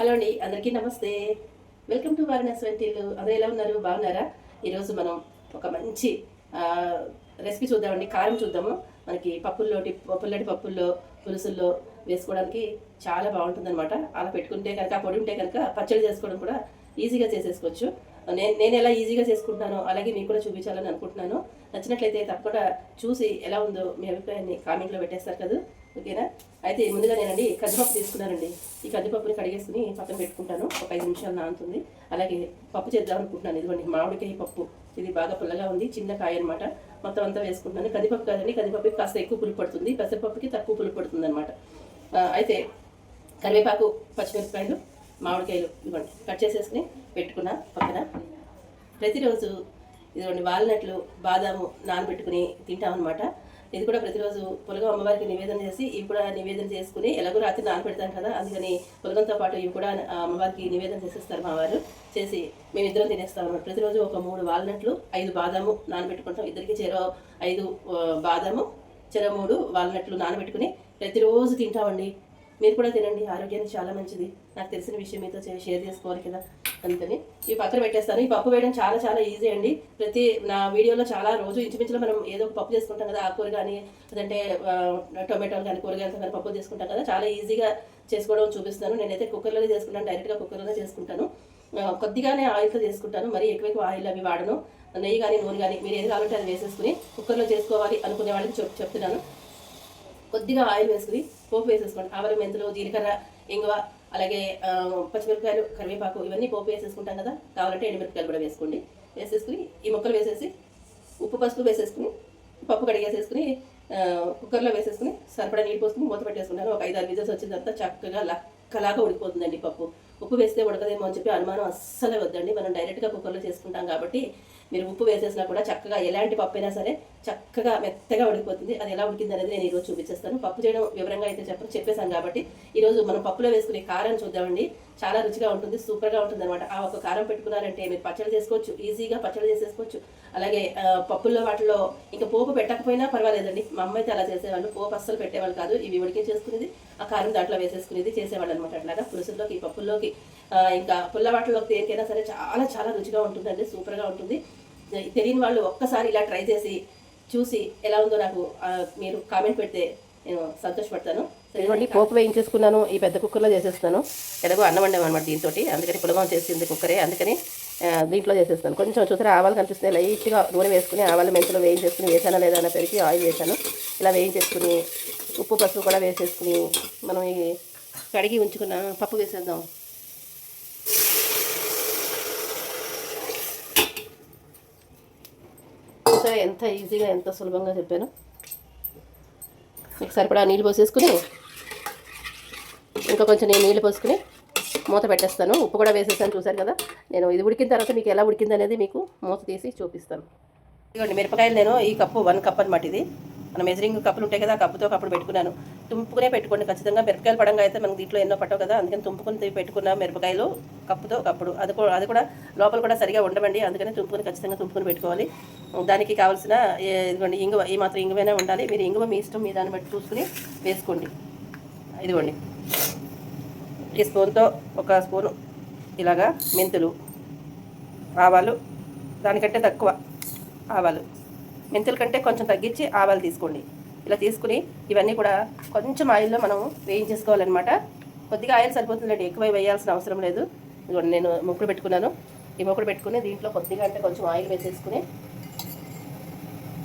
Hello అండి, అందరికీ నమస్తే. వెల్కమ్ టు వారణాసి వంటిల్లు. అందరూ ఎలా ఉన్నారు? బాగున్నారా? ఈరోజు మనం ఒక మంచి రెసిపీ చూద్దామండి. కారం చూద్దాము. మనకి పుల్లటి పప్పుల్లో పులుసుల్లో వేసుకోవడానికి చాలా బాగుంటుందన్నమాట. అలా పెట్టుకుంటే కనుక పొడి ఉంటే కనుక పచ్చడి చేసుకోవడం కూడా ఈజీగా చేసేసుకోవచ్చు. నేను ఎలా ఈజీగా చేసుకుంటున్నానో అలాగే మీకు కూడా చూపించాలని అనుకుంటున్నాను. నచ్చినట్లయితే తప్పకుండా చూసి ఎలా ఉందో మీ అభిప్రాయాన్ని కామెంట్లో పెట్టేస్తారు కదా, ఓకేనా? అయితే ముందుగా నేనండి కందిపప్పు తీసుకున్నానండి. ఈ కందిపప్పుని కడిగేసుకుని పక్కన పెట్టుకుంటాను. ఒక 5 నిమిషాలు నానుతుంది. అలాగే పప్పు చేద్దాం అనుకుంటున్నాను. ఇదిగోండి మామిడికాయ పప్పు. ఇది బాగా పుల్లగా ఉంది, చిన్న కాయ అనమాట. మొత్తం అంతా వేసుకుంటున్నాను. కందిపప్పు కాదండి, కందిపప్పుకి కాస్త ఎక్కువ పులుపు పడుతుంది, పెసరపప్పుకి తక్కువ పులుపు పడుతుంది అనమాట. అయితే కరివేపాకు, పచ్చిమిరపకాయలు, మామిడికాయలు ఇవ్వండి కట్ చేసేసుకుని పెట్టుకున్న పక్కన. ప్రతిరోజు ఇదిగోండి వాల్నట్లు, బాదాము నానబెట్టుకుని తింటామన్నమాట. ఇది కూడా ప్రతిరోజు పులగం అమ్మవారికి నివేదన చేసి ఇవి కూడా నివేదన చేసుకుని ఎలాగో రాత్రి నానబెడతాం కదా, అందుకని పులగంతో పాటు ఇవి కూడా అమ్మవారికి నివేదన చేసేస్తారు మా వారు. చేసి మేమిద్దరం తినేస్తాం అన్నమాట. ప్రతిరోజు ఒక 3 వాల్నట్లు, 5 బాదాము నానబెట్టుకుంటాం. ఇద్దరికి చెరో 5 బాదాము, చెరో 3 వాల్నట్లు నానబెట్టుకుని ప్రతిరోజు తింటామండి. మీరు కూడా తినండి, ఆరోగ్యానికి చాలా మంచిది. నాకు తెలిసిన విషయం మీతో షేర్ చేసుకోవాలి కదా, అందుకని ఇవి పక్కన పెట్టేస్తాను. ఈ పప్పు వేయడం చాలా చాలా ఈజీ అండి. నా వీడియోలో చాలా రోజు ఇంచుమించులో మనం ఏదో ఒక పప్పు చేసుకుంటాం కదా, ఆకుకూర కానీ లేదంటే టొమాటోలు కానీ కూరగాయలతో కానీ పప్పు చేసుకుంటాం కదా, చాలా ఈజీగా చేసుకోవడం చూపిస్తాను. నేనైతే కుక్కర్లోనే చేసుకుంటాను, డైరెక్ట్గా కుక్కర్లోనే చేసుకుంటాను. కొద్దిగానే ఆయిల్తో చేసుకుంటాను, మరీ ఎక్కువ ఆయిల్ అవి వాడను. నెయ్యి కానీ నూనె కానీ మీరు ఏది కావాలంటే అది వేసేసుకుని కుక్కర్లో చేసుకోవాలి అనుకునే వాళ్ళకి చెప్తున్నాను. కొద్దిగా ఆయిల్ వేసుకుని పోపు వేసేసుకోండి. ఆవాలు, మెంతులు, జీలకర్ర, ఇంగువ, అలాగే పచ్చిమిరపకాయలు, కరివేపాకు ఇవన్నీ పోపు వేసేసుకుంటాం కదా. కావాలంటే ఎండుమిరపకాయలు కూడా వేసుకోండి. వేసేసుకుని ఈ ముక్కలు వేసేసి ఉప్పు పసుపు వేసేసుకుని పప్పు కడిగేసేసుకుని కుక్కర్లో వేసేసుకుని సరిపడా నీళ్ళు పోసుకుని మూత పెట్టేసుకుంటాను. ఒక 5-6 విజిల్స్ వచ్చిన తర్వాత చక్కగా లక్కలాగా ఉడికిపోతుందండి పప్పు. ఉప్పు వేస్తే ఉడకదేమో అని చెప్పి అనుమానం అస్సలే వద్దండి. మనం డైరెక్ట్గా కుక్కర్లో చేసుకుంటాం కాబట్టి మీరు ఉప్పు వేసేసినా కూడా చక్కగా ఎలాంటి పప్పు అయినా సరే చక్కగా మెత్తగా ఉడికిపోతుంది. అది ఎలా ఉడికింది అనేది నేను ఈరోజు చూపించేస్తాను. పప్పు చేయడం వివరంగా అయితే చెప్పేశాను కాబట్టి ఈరోజు మనం పప్పులో వేసుకునే కారం చూద్దామండి. చాలా రుచిగా ఉంటుంది, సూపర్గా ఉంటుంది అనమాట. ఆ ఒక కారం పెట్టుకున్నారంటే మీరు పచ్చడి చేసుకోవచ్చు, ఈజీగా పచ్చడి చేసేసుకోవచ్చు. అలాగే పప్పుల్లో వాటిలో ఇంకా పోపు పెట్టకపోయినా పర్వాలేదండి. మా అమ్మ అయితే అలా చేసేవాళ్ళు, పోపు అస్సలు పెట్టేవాళ్ళు కాదు. ఇవి ఉడికించేసుకునేది, ఆ కారం దాంట్లో వేసేసుకునేది చేసేవాళ్ళు అనమాట. అట్లాగా పులుసుల్లోకి, పప్పుల్లోకి, ఇంకా పుల్ల వాటిలోకి దేనికైనా సరే చాలా చాలా రుచిగా ఉంటుందండి, సూపర్గా ఉంటుంది. తెలియని వాళ్ళు ఒక్కసారి ఇలా ట్రై చేసి చూసి ఎలా ఉందో నాకు మీరు కామెంట్ పెడితే నేను సంతోషపడతాను. ఇదిగోండి పోపు వేయించేసుకున్నాను. ఈ పెద్ద కుక్కర్లో చేసేస్తాను. ఎలాగో అన్నం వండాము అనమాట దీంతో, అందుకని పులగం చేసింది కుక్కరే, అందుకని దీంట్లో చేసేస్తాను. కొంచెం చూసారా ఆవాలు కనిపిస్తున్నాయి, లైట్గా నూనె వేసుకుని ఆవాలు మెంతులు వేయించేసుకుని వేసానా లేదా అన్న పెరిగి ఆయిల్ వేసాను. ఇలా వేయించేసుకుని ఉప్పు పసుపు కూడా వేసేసుకుని మనం ఈ కడిగి ఉంచుకున్న పప్పు వేసేద్దాం. ఎంత ఈజీగా ఎంత సులభంగా చెప్పాను. మీకు సరిపడా నీళ్ళు పోసేసుకుని ఇంకా కొంచెం నేను నీళ్ళు పోసుకుని మూత పెట్టేస్తాను. ఉప్పు కూడా వేసేసాను, చూసారు కదా. నేను ఇది ఉడికిన తర్వాత మీకు ఎలా ఉడికింది అనేది మీకు మూత తీసి చూపిస్తాను. ఇదిగోండి మిరపకాయలు నేను ఈ కప్పు 1 కప్ అనమాట. ఇది మన మెజరింగ్ కప్పులు ఉంటాయి కదా, ఆ కప్పుతో కప్పుడు పెట్టుకున్నాను. తుంపుకునే పెట్టుకోండి ఖచ్చితంగా. మిరపకాయలు పడంగా అయితే మనకు దీంట్లో ఎన్నో పట్టవు కదా, అందుకని తుంపుకుని పెట్టుకున్న మిరపకాయలు కప్పుతో కప్పుడు. అది కూడా లోపల కూడా సరిగా ఉండవండి, అందుకని ఖచ్చితంగా తుంపుకుని పెట్టుకోవాలి. దానికి కావాల్సిన ఇదిగోండి ఇంగువ, ఈ మాత్రం ఇంగువైనా ఉండాలి. మీరు ఇంగువ మీ ఇష్టం, మీ దాన్ని బట్టి చూసుకుని వేసుకోండి. ఇదిగోండి ఈ స్పూన్తో 1 స్పూను ఇలాగా మెంతులు, ఆవాలు దానికంటే తక్కువ ఆవాలు, మెంతుల కంటే కొంచెం తగ్గించి ఆవాలు తీసుకోండి. ఇలా తీసుకుని ఇవన్నీ కూడా కొంచెం ఆయిల్లో మనం వేయించేసుకోవాలన్నమాట. కొద్దిగా ఆయిల్ సరిపోతుందండి, ఎక్కువ వేయాల్సిన అవసరం లేదు. ఇదిగోండి నేను ముక్కలు పెట్టుకున్నాను. ఈ ముక్కలు పెట్టుకుని దీంట్లో కొద్దిగా అంటే కొంచెం ఆయిల్ వేసేసుకుని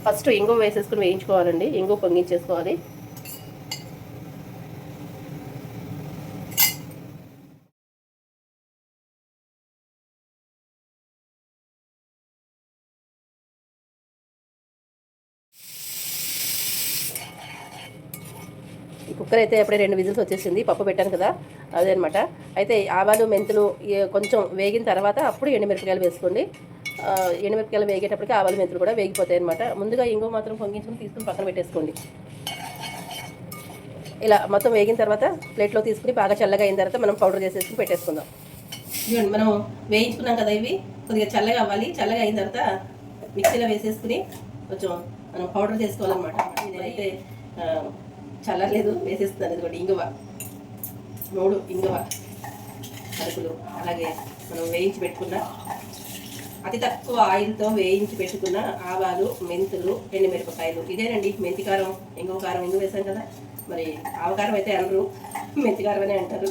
ఫస్ట్ ఇంగువ వేసేసుకుని వేయించుకోవాలండి. ఇంగువ పొంగించేసుకోవాలి. ఈ కుక్కర్ అయితే అప్పుడే 2 విజిల్స్ వచ్చేసింది. పప్పు పెట్టాను కదా, అదే అనమాట. అయితే ఆవాలు మెంతులు కొంచెం వేగిన తర్వాత అప్పుడు ఎండుమిరపకాయలు వేసుకోండి. ఎండుమిరపకాయలు వేగేటప్పటికి ఆవాలు మెంతులు కూడా వేగిపోతాయి అనమాట. ముందుగా ఇంగువ మాత్రం పొంగించుకుని తీసుకుని పక్కన పెట్టేసుకోండి. ఇలా మొత్తం వేగిన తర్వాత ప్లేట్లో తీసుకుని బాగా చల్లగా అయిన తర్వాత మనం పౌడర్ చేసేసుకుని పెట్టేసుకుందాం. ఇవ్వండి మనం వేయించుకున్నాం కదా, ఇవి కొద్దిగా చల్లగా అవ్వాలి. చల్లగా అయిన తర్వాత మిక్సీలో వేసేసుకుని కొంచెం మనం పౌడర్ చేసుకోవాలన్నమాట. నేనైతే చల్లలేదు వేసేస్తున్నాను. ఇదిగోండి ఇంగువ, 3 ఇంగువ, అరకులు, అలాగే మనం వేయించి పెట్టుకున్న అతి తక్కువ ఆయిల్తో వేయించి పెట్టుకున్న ఆవాలు, మెంతులు, ఎండుమిరపకాయలు. ఇదేనండి మెంతి కారం. ఇంకో కారం ఇంగు వేసాం కదా, మరి ఆవకారం అయితే అనరు, మెంతి కారం అనే అంటారు.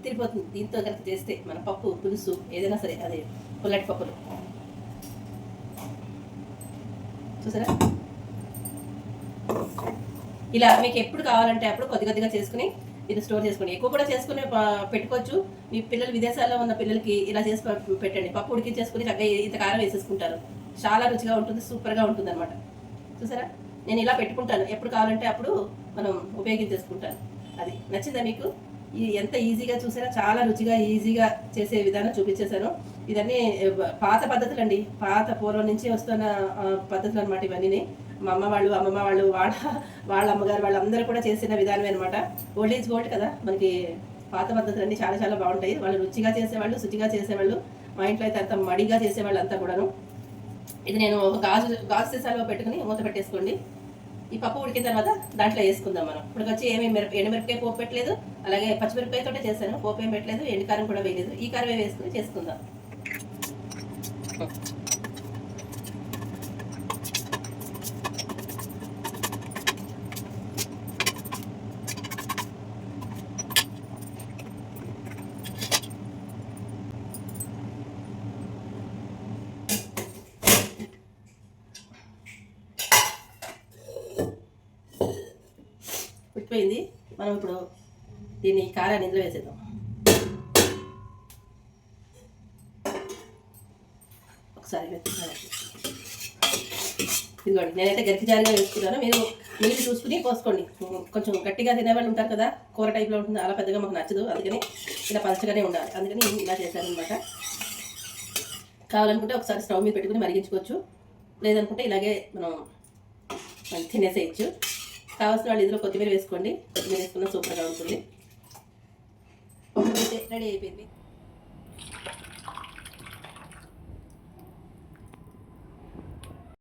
తిరిగిపోతుంది దీంతో కనుక చేస్తే మన పప్పు పులుసు ఏదైనా సరే, అదే పుల్లటి పప్పులు చూసారా. ఇలా మీకు ఎప్పుడు కావాలంటే అప్పుడు కొద్ది కొద్దిగా చేసుకుని ఇది స్టోర్ చేసుకోండి. ఎక్కువ కూడా చేసుకుని పెట్టుకోవచ్చు. మీ పిల్లలు విదేశాల్లో ఉన్న పిల్లలకి ఇలా చేసి పెట్టండి. పప్పు ఉడికించేసుకుని చక్కగా ఇంత కారం వేసేసుకుంటారు. చాలా రుచిగా ఉంటుంది, సూపర్గా ఉంటుంది అనమాట. చూసారా, నేను ఇలా పెట్టుకుంటాను. ఎప్పుడు కావాలంటే అప్పుడు మనం ఉపయోగించేసుకుంటాను. అది నచ్చిందా మీకు? ఇది ఎంత ఈజీగా చూసారా, చాలా రుచిగా ఈజీగా చేసే విధానం చూపించేశాను. ఇదన్నీ పాత పద్ధతులు అండి, పాత పూర్వం నుంచి వస్తున్న పద్ధతులు అనమాట ఇవన్నీ. మా అమ్మ వాళ్ళు, అమ్మమ్మ వాళ్ళు, వాళ్ళ అమ్మగారు వాళ్ళందరూ కూడా చేసిన విధానమే అనమాట. ఓల్డ్ ఏజ్ గోల్డ్ కదా, మనకి పాత పద్ధతులు అన్నీ చాలా చాలా బాగుంటాయి. వాళ్ళు రుచిగా చేసేవాళ్ళు, శుచిగా చేసేవాళ్ళు. మా ఇంట్లో అయితే అంత మడిగా చేసేవాళ్ళు అంతా కూడాను. ఇది నేను ఒక గాజు సీసాలో పెట్టుకుని మూత పెట్టేసుకోండి. ఈ పప్పు ఉడికిన తర్వాత దాంట్లో వేసుకుందాం మనం. ఇప్పుడు వచ్చి ఏమీ ఎండుమిరపకాయ పోపు పెట్టలేదు, అలాగే పచ్చిమిరపకాయతోటే చేశాను. పోపు ఏం పెట్టలేదు, ఎండుకారం కూడా వేయలేదు. ఈ కారమే వేసుకుని చేసుకుందాం. ఉడికిపోయింది. మనం ఇప్పుడు దీన్ని కారాన్ని ఇందులో వేసేద్దాం. ఒకసారి ఇదిగోండి, నేనైతే గరికి జారిగా వేసుకున్నాను. మీరు నీళ్ళు చూసుకుని పోసుకోండి. కొంచెం గట్టిగా తినేవాళ్ళు ఉంటారు కదా, కూర టైప్లో ఉంటుంది, అలా పెద్దగా మాకు నచ్చదు. అందుకని ఇలా పలచగానే ఉండాలి. అందుకని ఇలా చేశాను అనమాట. కావాలనుకుంటే ఒకసారి స్టవ్ మీద పెట్టుకుని మరిగించుకోవచ్చు, లేదనుకుంటే ఇలాగే మనం తినేసేయచ్చు. కావాల్సిన వాళ్ళు ఇందులో కొత్తిమీర వేసుకోండి. కొత్తిమీర వేసుకున్న సూపర్గా ఉంటుంది. రెడీ అయిపోయింది.